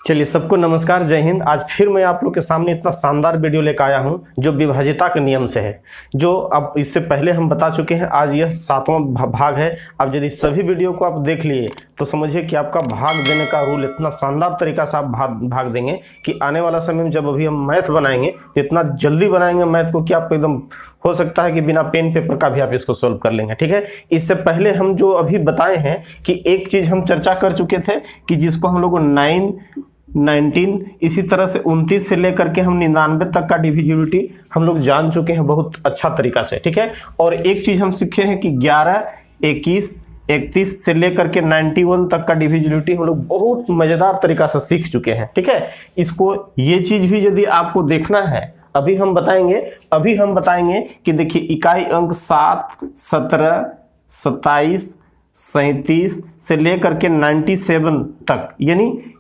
चलिए सबको नमस्कार, जय हिंद। आज फिर मैं आप लोग के सामने इतना शानदार वीडियो लेकर आया हूं जो विभाज्यता के नियम से है, जो अब इससे पहले हम बता चुके हैं। आज यह 7वां भाग है। अब यदि सभी वीडियो को आप देख लिए तो समझिए कि आपका भाग देने का रूल इतना शानदार तरीका से आप भाग देंगे कि आने वाला समय में जब अभी हम मैथ बनाएंगे तो इतना जल्दी बनाएंगे मैथ को कि आपको एकदम हो सकता है कि बिना पेन पेपर का भी आप इसको सोल्व कर लेंगे। ठीक है, इससे पहले हम जो अभी बताए हैं कि एक चीज हम चर्चा कर चुके थे कि जिसको हम लोग 9, 19 इसी तरह से 29 से लेकर के हम 99 तक का डिविजिबिलिटी हम लोग जान चुके हैं बहुत अच्छा तरीका से। ठीक है, और एक चीज हम सीखे हैं कि 11, 21, 31 से लेकर के 91 तक का डिविजिबिलिटी हम लोग बहुत मजेदार तरीका से सीख चुके हैं। ठीक है, इसको ये चीज भी यदि आपको देखना है अभी हम बताएंगे कि देखिए इकाई अंक 7, 17, 27, 37 से लेकर के 97 तक,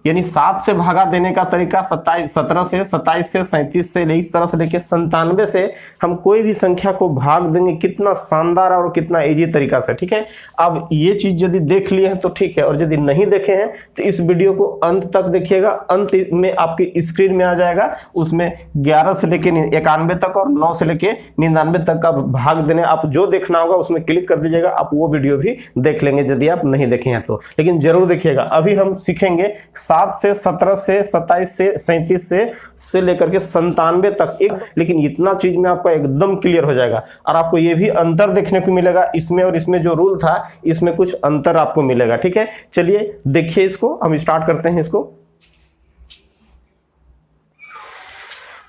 यानी 7 से भागा देने का तरीका 17 से, 27 से, 37 से, इस तरह से लेके 97 से हम कोई भी संख्या को भाग देंगे। कितना शानदार और कितना इजी तरीका से। ठीक है, अब ये चीज यदि देख लिए हैं तो ठीक है, और यदि नहीं देखे हैं तो इस वीडियो को अंत तक देखिएगा। अंत में आपकी स्क्रीन में आ जाएगा, उसमें 11 से लेके 91 तक और 9 से लेके 99 तक का भाग देने आप जो देखना होगा उसमें क्लिक कर दीजिएगा। आप वो वीडियो भी देख लेंगे यदि आप नहीं देखे हैं तो, लेकिन जरूर देखिएगा। अभी हम सीखेंगे 7 से, 17 से, 27 से, 37 से लेकर के 97 तक एक, लेकिन इतना चीज में आपका एकदम क्लियर हो जाएगा और आपको ये भी अंतर देखने को मिलेगा इसमें और इसमें। जो रूल था इसमें कुछ अंतर आपको मिलेगा। ठीक है, चलिए देखिए, इसको हम स्टार्ट करते हैं। इसको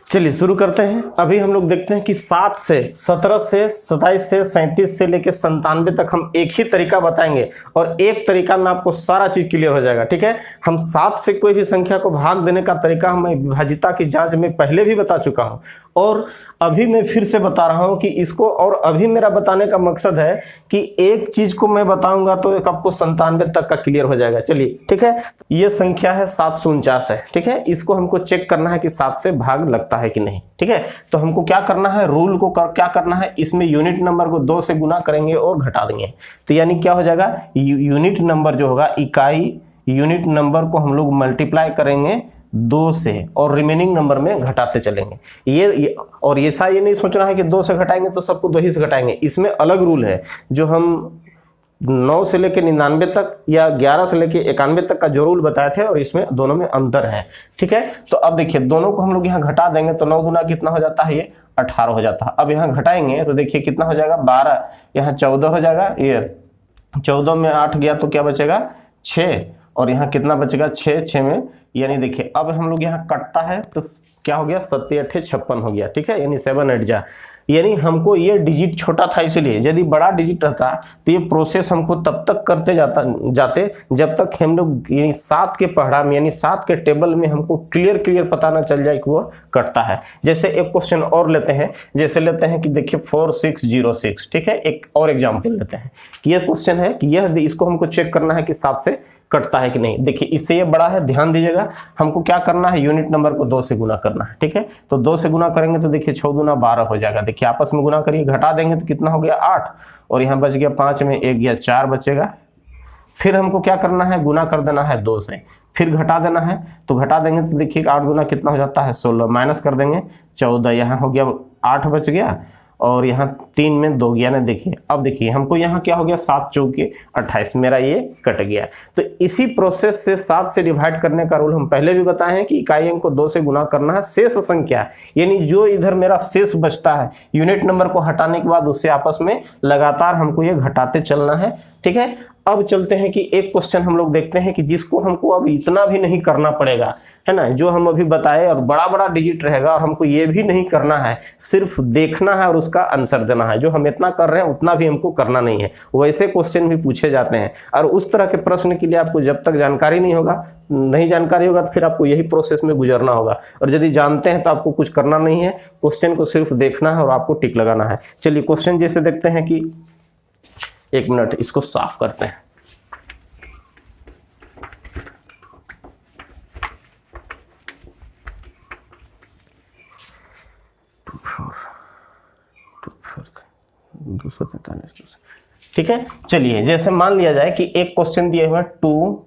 चलिए शुरू करते हैं। अभी हम लोग देखते हैं कि 7 से, 17 से, 27 से, 37 से लेकर 97 तक हम एक ही तरीका बताएंगे और एक तरीका में आपको सारा चीज क्लियर हो जाएगा। ठीक है, हम 7 से कोई भी संख्या को भाग देने का तरीका मैं विभाज्यता की जांच में पहले भी बता चुका हूं और अभी मैं फिर से बता रहा हूं कि इसको, और अभी मेरा बताने का मकसद है कि एक चीज को मैं बताऊंगा तो आपको 97 तक का क्लियर हो जाएगा। चलिए ठीक है, ये संख्या है 749 है। ठीक है, इसको हमको चेक करना है कि 7 से भाग लगता है कि नहीं। ठीक है, तो हमको क्या करना है, रूल को क्या करना है, इसमें यूनिट नंबर को 2 से गुना करेंगे और घटा देंगे। तो यानी क्या हो जाएगा, यूनिट नंबर जो होगा, इकाई यूनिट नंबर को हम लोग मल्टीप्लाई करेंगे 2 से और रिमेनिंग नंबर में घटाते चलेंगे। ये और ऐसा ये नहीं सोचना है कि 2 से घटाएंगे तो सबको 2 ही से घटाएंगे। इसमें अलग रूल है, जो हम 9 से लेके 99 तक या 11 से लेके 91 तक का जो रूल बताए थे, और इसमें दोनों में अंतर है। ठीक है, तो अब देखिए दोनों को हम लोग यहाँ घटा देंगे तो 9 गुना कितना हो जाता है, ये 18 हो जाता है। अब यहाँ घटाएंगे तो देखिए कितना हो जाएगा, 12, यहाँ 14 हो जाएगा। ये 14 में 8 गया तो क्या बचेगा, 6, और यहाँ कितना बचेगा, 6 में, यानी देखिए अब हम लोग यहाँ कटता है तो क्या हो गया, 7 8 56 हो गया। ठीक है, यानी 7 8 जा, यानी हमको ये डिजिट छोटा था, इसलिए यदि बड़ा डिजिट रहता तो ये प्रोसेस हमको तब तक करते जाते जब तक हम लोग यानी 7 के पहाड़ा में, यानी 7 के टेबल में हमको क्लियर पता ना चल जाए कि वो कटता है। जैसे एक क्वेश्चन और लेते हैं, जैसे लेते हैं कि देखिए 4606। ठीक है, एक और एग्जाम्पल लेते हैं कि यह क्वेश्चन है कि यह, इसको हमको चेक करना है कि 7 से कटता है कि नहीं। देखिए इससे ये बड़ा है, ध्यान दीजिएगा। हमको क्या करना है, यूनिट नंबर को 2 से गुना करना है। ठीक है, तो 2 से गुना करेंगे तो देखिए 6 दूना 12 हो जाएगा। देखिए आपस में गुना करिए, घटा देंगे तो कितना हो गया, 8, और यहाँ बच गया 5 में 1 गया, 4 बचेगा। फिर हमको क्या करना है, गुना कर देना है 2 से, फिर घटा देना है। तो घटा देंगे तो देखिए 8 दूना कितना हो जाता है, 16, माइनस कर देंगे 14, यहाँ हो गया 8 बच गया, और यहाँ 3 में 2 गया ना। देखिए अब देखिए हमको यहाँ क्या हो गया, 7 चौके 28, मेरा ये कट गया। तो इसी प्रोसेस से 7 से डिवाइड करने का रूल हम पहले भी बताए हैं कि इकाई अंक को 2 से गुना करना है शेष संख्या, यानी जो इधर मेरा शेष बचता है यूनिट नंबर को हटाने के बाद उससे आपस में लगातार हमको ये घटाते चलना है। ठीक है, अब चलते हैं कि एक क्वेश्चन हम लोग देखते हैं कि जिसको हमको अब इतना भी नहीं करना पड़ेगा, है ना, जो हम अभी बताए, और बड़ा डिजिट रहेगा और हमको ये भी नहीं करना है, सिर्फ देखना है और उसका आंसर देना है। जो हम इतना कर रहे हैं उतना भी हमको करना नहीं है। वैसे क्वेश्चन भी पूछे जाते हैं, और उस तरह के प्रश्न के लिए आपको जब तक जानकारी नहीं होगा तो फिर आपको यही प्रोसेस में गुजरना होगा, और यदि जानते हैं तो आपको कुछ करना नहीं है, क्वेश्चन को सिर्फ देखना है और आपको टिक लगाना है। चलिए क्वेश्चन जैसे देखते हैं कि, एक मिनट इसको साफ करते हैं। ठीक है, चलिए जैसे मान लिया जाए कि एक क्वेश्चन दिया हुआ 2,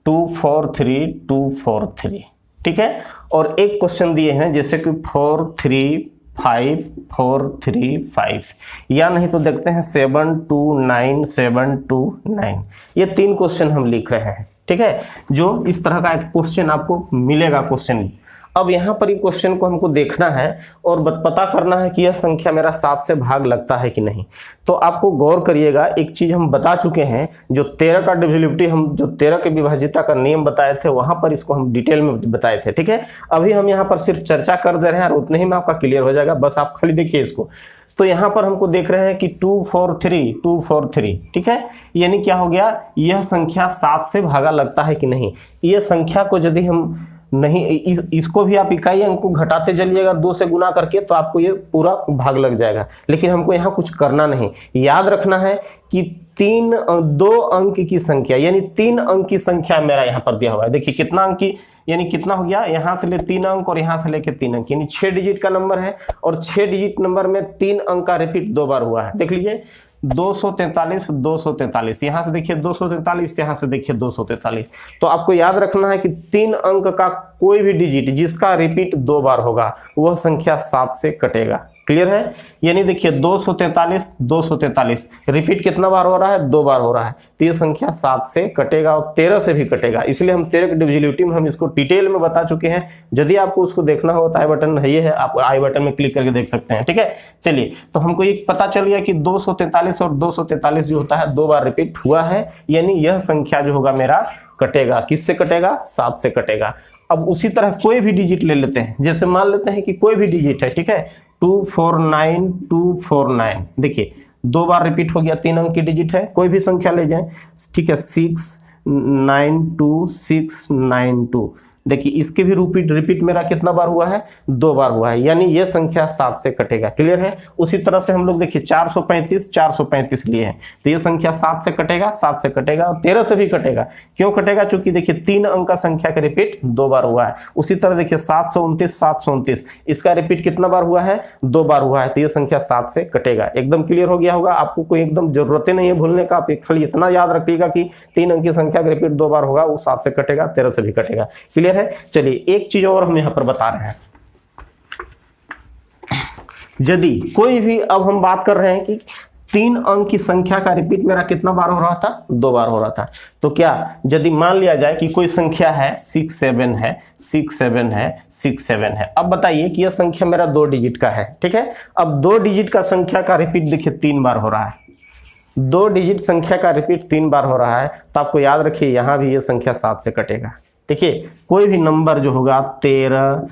2, 243 ठीक है। और एक क्वेश्चन दिए हैं जैसे कि 435 या नहीं तो देखते हैं 729 ये 3 क्वेश्चन हम लिख रहे हैं ठीक है, जो इस तरह का एक क्वेश्चन आपको मिलेगा क्वेश्चन। अब यहाँ पर ये क्वेश्चन को हमको देखना है और पता करना है कि यह संख्या मेरा 7 से भाग लगता है कि नहीं। तो आपको गौर करिएगा, एक चीज हम बता चुके हैं, जो 13 का डिविजिबिलिटी हम जो 13 के विभाज्यता का नियम बताए थे वहां पर इसको हम डिटेल में बताए थे ठीक है। अभी हम यहाँ पर सिर्फ चर्चा कर दे रहे हैं और उतने ही में आपका क्लियर हो जाएगा, बस आप खाली देखिए इसको। तो यहाँ पर हमको देख रहे हैं कि 243 ठीक है, यानी क्या हो गया, यह संख्या 7 से भागा लगता है कि नहीं। यह संख्या को यदि हम नहीं इसको भी आप इकाई अंक को घटाते चलिएगा 2 से गुना करके तो आपको ये पूरा भाग लग जाएगा, लेकिन हमको यहाँ कुछ करना नहीं। याद रखना है कि 2 अंक की संख्या यानी 3 अंक की संख्या मेरा यहाँ पर दिया हुआ है। देखिए कितना अंक की, यानी कितना हो गया, यहाँ से ले 3 अंक और यहाँ से लेके 3 अंक, यानी 6 डिजिट का नंबर है और 6 डिजिट नंबर में 3 अंक का रिपीट 2 बार हुआ है। देख लीजिए 243 यहाँ से देखिए 243, यहाँ से देखिए 243। तो आपको याद रखना है कि 3 अंक का कोई भी डिजिट जिसका रिपीट 2 बार होगा वह संख्या 7 से कटेगा। क्लियर है, यानी देखिए 243 रिपीट कितना बार हो रहा है, 2 बार हो रहा है, तो ये संख्या 7 से कटेगा और 13 से भी कटेगा। इसलिए हम 13 की डिविजिबिलिटी में हम इसको डिटेल में बता चुके हैं। यदि आपको उसको देखना हो तो आई बटन है, ये है, आप आई बटन में क्लिक करके देख सकते हैं ठीक है। चलिए, तो हमको ये पता चल गया कि 243 और 243 जो होता है 2 बार रिपीट हुआ है, यानी यह संख्या जो होगा मेरा कटेगा। किससे कटेगा, 7 से कटेगा। अब उसी तरह कोई भी डिजिट ले लेते हैं, जैसे मान लेते हैं कि कोई भी डिजिट है ठीक है, 249 देखिए 2 बार रिपीट हो गया, 3 अंक की डिजिट है, कोई भी संख्या ले जाएं ठीक है, 692 देखिए इसके भी रिपीट मेरा कितना बार हुआ है, 2 बार हुआ है, यानी ये संख्या 7 से कटेगा। क्लियर है। उसी तरह से हम लोग देखिए 435 लिए हैं, तो ये संख्या 7 से कटेगा और 13 से भी कटेगा। क्यों कटेगा, चूंकि देखिए 3 अंक का संख्या का रिपीट 2 बार हुआ है। उसी तरह देखिए 729 इसका रिपीट कितना बार हुआ है, 2 बार हुआ है, तो ये संख्या 7 से कटेगा। एकदम क्लियर हो गया होगा, आपको कोई एकदम जरूरत नहीं है भूलने का। आप खाली इतना याद रखिएगा कि 3 अंक की संख्या का रिपीट 2 बार होगा, वो 7 से कटेगा, 13 से भी कटेगा। क्लियर है। चलिए एक चीज और हम यहां पर बता रहे हैं, यदि कोई भी, अब हम बात कर रहे हैं कि 3 अंक की संख्या का रिपीट मेरा कितना बार हो रहा था, 2 बार हो रहा था। तो क्या यदि मान लिया जाए कि कोई संख्या है 67 है, अब बताइए कि यह संख्या मेरा 2 डिजिट का है ठीक है। अब 2 डिजिट का संख्या का रिपीट देखिए 3 बार हो रहा है, 2 डिजिट संख्या का रिपीट 3 बार हो रहा है, तो आपको याद रखिए यहां भी ये संख्या 7 से कटेगा। देखिए कोई भी नंबर जो होगा 13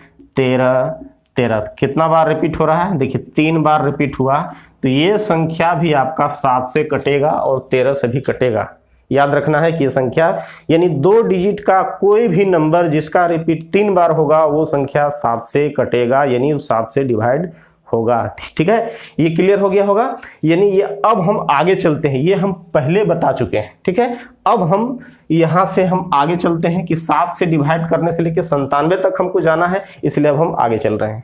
कितना बार रिपीट हो रहा है, देखिए 3 बार रिपीट हुआ, तो ये संख्या भी आपका 7 से कटेगा और 13 से भी कटेगा। याद रखना है कि ये संख्या यानी 2 डिजिट का कोई भी नंबर जिसका रिपीट 3 बार होगा वो संख्या 7 से कटेगा, यानी 7 से डिवाइड होगा। ठीक है, ये क्लियर हो गया होगा। यानी ये अब हम आगे चलते हैं, ये हम पहले बता चुके हैं ठीक है। अब हम यहां से हम आगे चलते हैं कि 7 से डिवाइड करने से लेकर 97 तक हमको जाना है, इसलिए अब हम आगे चल रहे हैं।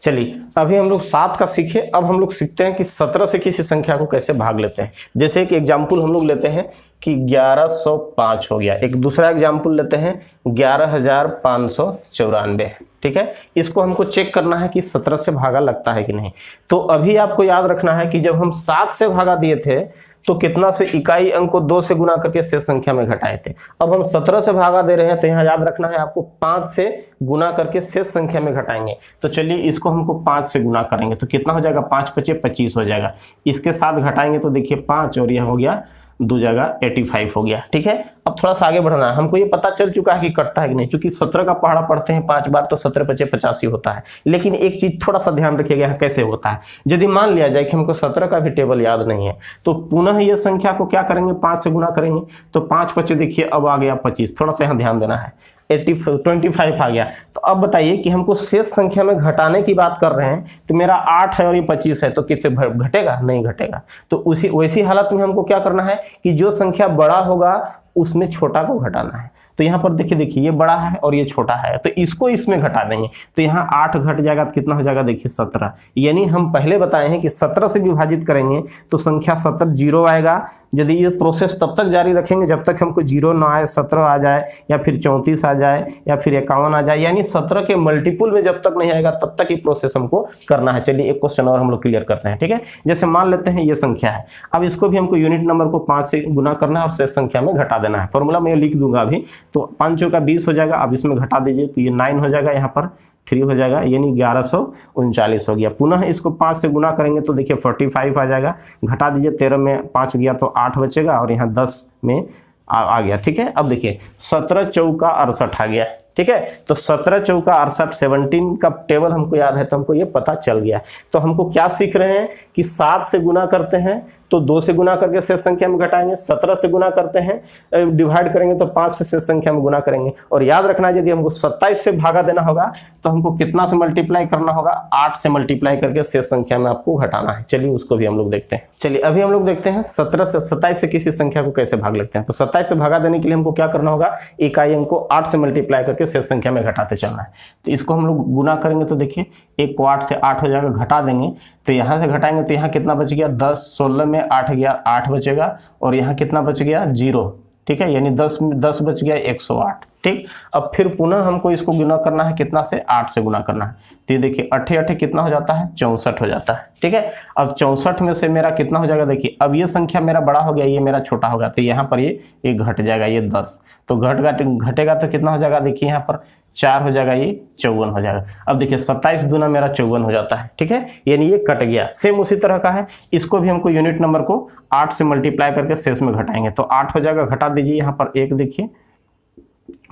चलिए अभी हम लोग 7 का सीखे, अब हम लोग सीखते हैं कि 17 से किसी संख्या को कैसे भाग लेते हैं। जैसे एक एग्जाम्पल हम लोग लेते हैं कि 1105 हो गया, एक दूसरा एग्जाम्पल लेते हैं 11594। ठीक है, इसको हमको चेक करना है कि 17 से भागा लगता है कि नहीं। तो अभी आपको याद रखना है कि जब हम 7 से भागा दिए थे तो कितना से इकाई अंक को 2 से गुना करके शेष संख्या में घटाए थे। अब हम 17 से भागा दे रहे हैं तो यहाँ याद रखना है आपको 5 से गुना करके शेष संख्या में घटाएंगे। तो चलिए इसको हमको 5 से गुना करेंगे तो कितना हो जाएगा, 5 × 5 = 25 हो जाएगा। इसके साथ घटाएंगे तो देखिए 5 और यह हो गया 2 जगह 85 हो गया। ठीक है, अब थोड़ा सा आगे बढ़ना है, हमको ये पता चल चुका है कि कटता है कि नहीं, क्योंकि 17 का पहाड़ा पढ़ते हैं 5 बार तो 17 × 5 = 85 होता है। लेकिन एक चीज थोड़ा सा ध्यान रखिएगा यहाँ कैसे होता है। यदि मान लिया जाए कि हमको 17 का भी टेबल याद नहीं है तो पुनः ये संख्या को क्या करेंगे, 5 से गुना करेंगे। तो 5 × 5 देखिए अब आ गया 25, थोड़ा सा यहाँ ध्यान देना है, 25 आ गया। तो अब बताइए कि हमको शेष संख्या में घटाने की बात कर रहे हैं, तो मेरा 8 है और ये 25 है, तो किससे घटेगा, नहीं घटेगा। तो वैसी हालत में हमको क्या करना है कि जो संख्या बड़ा होगा उसमें छोटा को घटाना है। तो यहाँ पर देखिए ये बड़ा है और ये छोटा है, तो इसको इसमें घटा देंगे, तो यहाँ 8 घट जाएगा तो कितना हो जाएगा देखिए 17। यानी हम पहले बताए हैं कि 17 से विभाजित करेंगे तो संख्या 17 जीरो आएगा। यदि ये प्रोसेस तब तक जारी रखेंगे जब तक हमको जीरो ना आए, 17 आ जाए या फिर 34 आ जाए या फिर 51 आ जाए, यानी 17 के मल्टीपुल में जब तक नहीं आएगा तब तक ये प्रोसेस हमको करना है। चलिए एक क्वेश्चन और हम लोग क्लियर करते हैं, ठीक है। जैसे मान लेते हैं ये संख्या है, अब इसको भी हमको यूनिट नंबर को 5 से गुना करना है और शेष संख्या में घटा देना है। फॉर्मूला मैं लिख दूंगा अभी, तो 5 चौका 20 हो जाएगा। अब इसमें घटा दीजिए तो ये 9 हो जाएगा, यहाँ पर 3 हो जाएगा, यानी 1139 हो गया। पुनः इसको 5 से गुना करेंगे तो देखिए 45 आ जाएगा। घटा दीजिए, 13 में 5 गया तो 8 बचेगा और यहाँ 10 में आ गया, ठीक है। अब देखिए 17 चौका 68 आ गया, ठीक है। तो 17 चौका 68, 17 का टेबल हमको याद है तो हमको ये पता चल गया। तो हमको क्या सीख रहे हैं कि 7 से गुना करते हैं तो 2 से गुना करके शेष संख्या में घटाएंगे, 17 से गुना करते हैं डिवाइड करेंगे तो 5 से शेष संख्या में गुना करेंगे। और याद रखना यदि हमको 27 से भागा देना होगा तो हमको कितना से मल्टीप्लाई करना होगा, 8 से मल्टीप्लाई करके शेष संख्या में आपको घटाना है। चलिए उसको भी हम लोग देखते हैं। चलिए अभी हम लोग देखते हैं 17 से 27 से किसी संख्या को कैसे भाग लेते हैं। तो 27 से भागा देने के लिए हमको क्या करना होगा, इकाई अंक को 8 से मल्टीप्लाई करके शेष संख्या में घटाते चलना है। तो इसको हम लोग गुना करेंगे तो देखिए 1 को 8 से 8 हो जाएगा, घटा देंगे तो यहाँ से घटाएंगे तो यहाँ कितना बच गया, 10, 16 में 8 गया, 8 बचेगा और यहाँ कितना बच गया 0, ठीक है। यानी 10 बच गया 108, ठीक। अब फिर पुनः हमको इसको गुना करना है, कितना से, 8 से गुना करना है। तो ये देखिए 8 कितना हो जाता है, 64 हो जाता है, ठीक है। अब 64 में से मेरा कितना हो जाएगा, देखिए अब ये संख्या मेरा बड़ा हो गया, ये मेरा छोटा होगा, तो यहाँ पर ये घट जाएगा, ये 10, तो घटेगा तो कितना हो जाएगा, देखिए यहाँ पर 4 हो जाएगा, ये 54 हो जाएगा। अब देखिए 27 दूना मेरा 54 हो जाता है, ठीक है। यानी ये कट गया। सेम उसी तरह का है, इसको भी हमको यूनिट नंबर को 8 से मल्टीप्लाई करके शेष में घटाएंगे तो 8 हो जाएगा। घटा दीजिए, यहाँ पर 1 देखिए,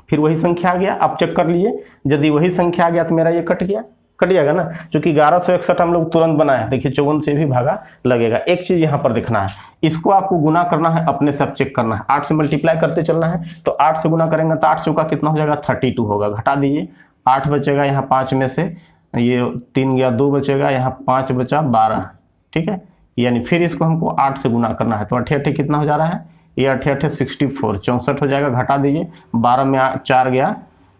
फिर वही संख्या आ गया। आप चेक कर लीजिए, यदि वही संख्या आ गया तो मेरा ये कट जाएगा ना, क्योंकि 1161 हम लोग तुरंत बनाए। देखिए 54 से भी भागा लगेगा। एक चीज यहाँ पर देखना है, इसको आपको गुना करना है, अपने से चेक करना है, 8 से मल्टीप्लाई करते चलना है। तो 8 से गुना करेंगे तो 8 चौका कितना हो जाएगा, 32 होगा। घटा दीजिए, 8 बचेगा, यहाँ 5 में से ये 3 गया, 2 बचेगा, यहाँ 5 बचा 12, ठीक है। यानी फिर इसको हमको 8 से गुना करना है तो 8 कितना हो जा रहा है, ये 8 64, 64 हो जाएगा। घटा दीजिए, 12 में 4 गया,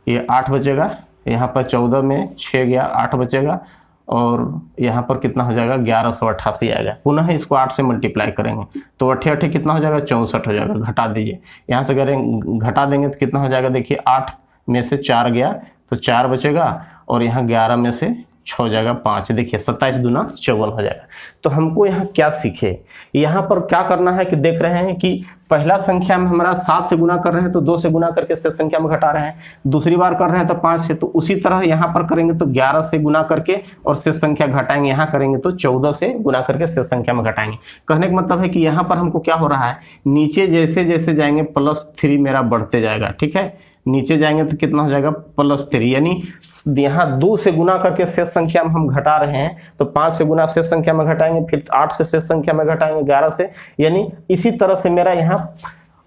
ये 8 बचेगा, यहाँ पर 14 में 6 गया, 8 बचेगा और यहाँ पर कितना हो जाएगा, 1188 आएगा। पुनः इसको 8 से मल्टीप्लाई करेंगे तो 8 कितना हो जाएगा, 64 हो जाएगा। घटा दीजिए, यहाँ से करें घटा देंगे तो कितना हो जाएगा, देखिए 8 में से 4 गया तो 4 बचेगा और यहाँ 11 में से 6 हो जाएगा 5। देखिए 27 दूना 54 हो जाएगा। तो हमको यहाँ क्या सीखे, यहाँ पर क्या करना है कि देख रहे हैं कि पहला संख्या में हमारा 7 से गुना कर रहे हैं तो 2 से गुना करके शेष संख्या में घटा रहे हैं, दूसरी बार कर रहे हैं तो 5 से, तो उसी तरह यहाँ पर करेंगे तो 11 से गुना करके और शेष संख्या घटाएंगे, यहाँ करेंगे तो 14 से गुना करके शेष संख्या में घटाएंगे। कहने का मतलब है कि यहाँ पर हमको क्या हो रहा है, नीचे जैसे जैसे जाएंगे +3 मेरा बढ़ते जाएगा, ठीक है। नीचे जाएंगे तो कितना हो जाएगा, +3, यानी यहाँ 2 से गुना करके शेष संख्या में हम घटा रहे हैं तो 5 से गुना शेष संख्या में घटाएंगे, फिर 8 से शेष संख्या में घटाएंगे, 11 से, यानी इसी तरह से मेरा यहाँ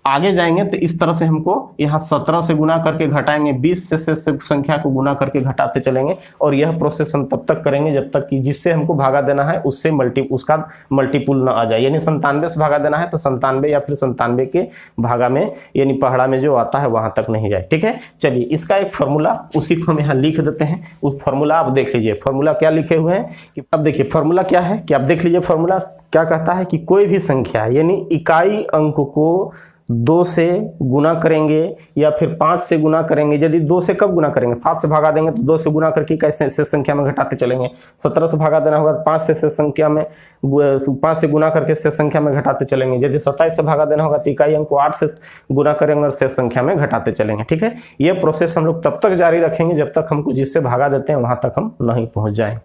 आगे जाएंगे तो इस तरह से हमको यहाँ 17 से गुना करके घटाएंगे, 20 से शेष संख्या को गुना करके घटाते चलेंगे। और यह प्रोसेस हम तब तक करेंगे जब तक कि जिससे हमको भागा देना है उससे उसका मल्टीपुल ना आ जाए। यानी 97 से भागा देना है तो 97 या फिर 97 के भागा में यानी पहाड़ा में जो आता है वहां तक नहीं जाए, ठीक है। चलिए इसका एक फॉर्मूला उसी को हम यहाँ लिख देते हैं। उस फॉर्मूला आप देख लीजिए, फॉर्मूला क्या लिखे हुए हैं कि अब देखिए फॉर्मूला क्या है कि आप देख लीजिए। फॉर्मूला क्या कहता है कि कोई भी संख्या यानी इकाई अंक को 2 से गुना करेंगे या फिर 5 से गुना करेंगे। यदि 2 से कब गुना करेंगे, 7 से भागा देंगे तो 2 से गुना करके कैसे शेष संख्या में घटाते चलेंगे। 17 से भागा देना होगा तो 5 से शेष संख्या में 5 से गुना करके शेष संख्या में घटाते चलेंगे। यदि 27 से भागा देना होगा तो इकाई अंक को 8 से गुना करेंगे और शेष संख्या में घटाते चलेंगे, ठीक है। ये प्रोसेस हम लोग तब तक जारी रखेंगे जब तक हमको जिससे भागा देते हैं वहां तक हम नहीं पहुंच जाए,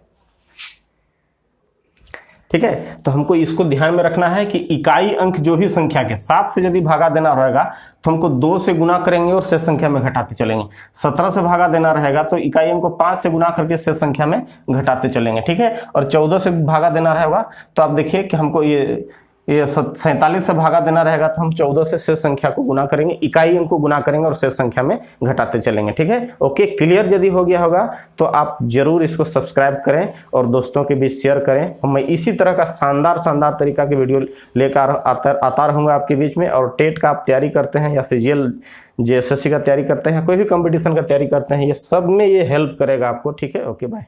ठीक है। तो हमको इसको ध्यान में रखना है कि इकाई अंक जो भी संख्या के 7 से यदि भागा देना रहेगा तो हमको 2 से गुना करेंगे और शेष संख्या में घटाते चलेंगे। 17 से भागा देना रहेगा तो इकाई अंक को 5 से गुना करके शेष संख्या में घटाते चलेंगे, ठीक है। और 14 से भागा देना रहेगा तो आप देखिए कि हमको ये ये 47 से भागा देना रहेगा तो हम 14 से शेष संख्या को गुना करेंगे, इकाई अंक को गुना करेंगे और शेष संख्या में घटाते चलेंगे। ठीक है, ओके, क्लियर यदि हो गया होगा तो आप जरूर इसको सब्सक्राइब करें और दोस्तों के बीच शेयर करें। मैं इसी तरह का शानदार तरीका की वीडियो लेकर आता रहूँगा आपके बीच में। और टेट का आप तैयारी करते हैं या सीजीएल जेएसएससी का तैयारी करते हैं, कोई भी कंपटीशन का तैयारी करते हैं, ये सब में ये हेल्प करेगा आपको। ठीक है, ओके, बाय।